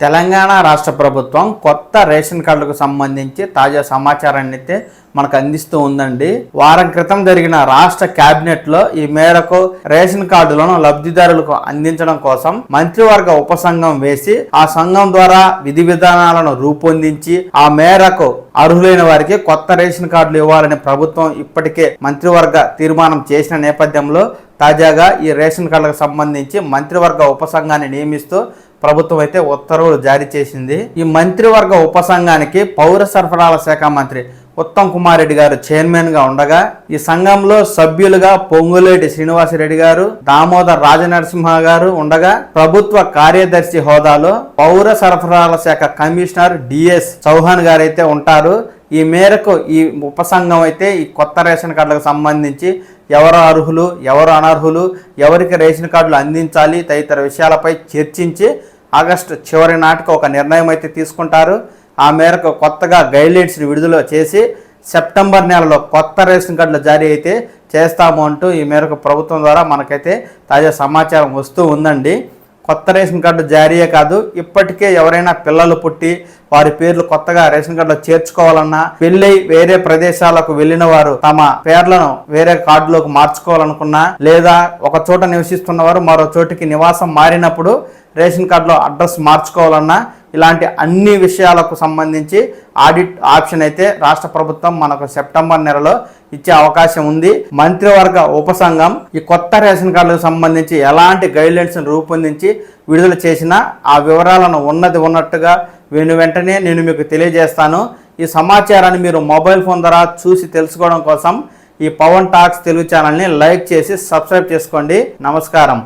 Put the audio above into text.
తెలంగాణ రాష్ట్ర ప్రభుత్వం కొత్త రేషన్ కార్డులకు సంబంధించి తాజా సమాచారాన్ని అయితే మనకు అందిస్తూ ఉందండి. వారం క్రితం జరిగిన రాష్ట్ర కేబినెట్ లో ఈ మేరకు రేషన్ కార్డులను లబ్ధిదారులకు అందించడం కోసం మంత్రివర్గ ఉపసంఘం వేసి ఆ సంఘం ద్వారా విధి విధానాలను రూపొందించి ఆ మేరకు అర్హులైన వారికి కొత్త రేషన్ కార్డులు ఇవ్వాలని ప్రభుత్వం ఇప్పటికే మంత్రివర్గ తీర్మానం చేసిన నేపథ్యంలో తాజాగా ఈ రేషన్ కార్డులకు సంబంధించి మంత్రివర్గ ఉపసంఘాన్ని నియమిస్తూ ప్రభుత్వం అయితే ఉత్తర్వులు జారీ చేసింది. ఈ మంత్రివర్గ ఉపసంఘానికి పౌర సరఫరాల శాఖ మంత్రి ఉత్తమ్ కుమార్ రెడ్డి గారు చైర్మన్ గా ఉండగా ఈ సంఘంలో సభ్యులుగా పొంగులేటి శ్రీనివాసరెడ్డి గారు, దామోదర్ రాజనరసింహ గారు ఉండగా ప్రభుత్వ కార్యదర్శి హోదాలో పౌర సరఫరాల శాఖ కమిషనర్ డిఎస్ చౌహాన్ గారు అయితే ఉంటారు. ఈ మేరకు ఈ ఉపసంఘం అయితే ఈ కొత్త రేషన్ కార్డులకు సంబంధించి ఎవరు అర్హులు, ఎవరు అనర్హులు, ఎవరికి రేషన్ కార్డులు అందించాలి తదితర విషయాలపై చర్చించి ఆగస్టు చివరి నాటికి ఒక నిర్ణయం అయితే తీసుకుంటారు. ఆ మేరకు కొత్తగా గైడ్లైన్స్ని విడుదల చేసి సెప్టెంబర్ నెలలో కొత్త రేషన్ కార్డుల జారీ అయితే చేస్తాము అంటూ ఈ మేరకు ప్రభుత్వం ద్వారా మనకైతే తాజా సమాచారం వస్తూ ఉందండి. కొత్త రేషన్ కార్డు జారీయే కాదు, ఇప్పటికే ఎవరైనా పిల్లలు పుట్టి వారి పేర్లు కొత్తగా రేషన్ కార్డులో చేర్చుకోవాలన్నా, పెళ్ళై వేరే ప్రదేశాలకు వెళ్ళిన వారు తమ పేర్లను వేరే కార్డులోకి మార్చుకోవాలనుకున్నా, లేదా ఒక చోట నివసిస్తున్న వారు మరో చోటికి నివాసం మారినప్పుడు రేషన్ కార్డులో అడ్రస్ మార్చుకోవాలన్నా, ఇలాంటి అన్ని విషయాలకు సంబంధించి ఆడిట్ ఆప్షన్ అయితే రాష్ట్ర ప్రభుత్వం మనకు సెప్టెంబర్ నెలలో ఇచ్చే అవకాశం ఉంది. మంత్రివర్గ ఉపసంఘం ఈ కొత్త రేషన్ కార్డులకు సంబంధించి ఎలాంటి గైడ్లైన్స్ రూపొందించి విడుదల చేసినా ఆ వివరాలను ఉన్నట్టుగా వెంటనే నేను మీకు తెలియజేస్తాను. ఈ సమాచారాన్ని మీరు మొబైల్ ఫోన్ ద్వారా చూసి తెలుసుకోవడం కోసం ఈ పవన్ టాక్స్ తెలుగు ఛానల్ని లైక్ చేసి సబ్స్క్రైబ్ చేసుకోండి. నమస్కారం.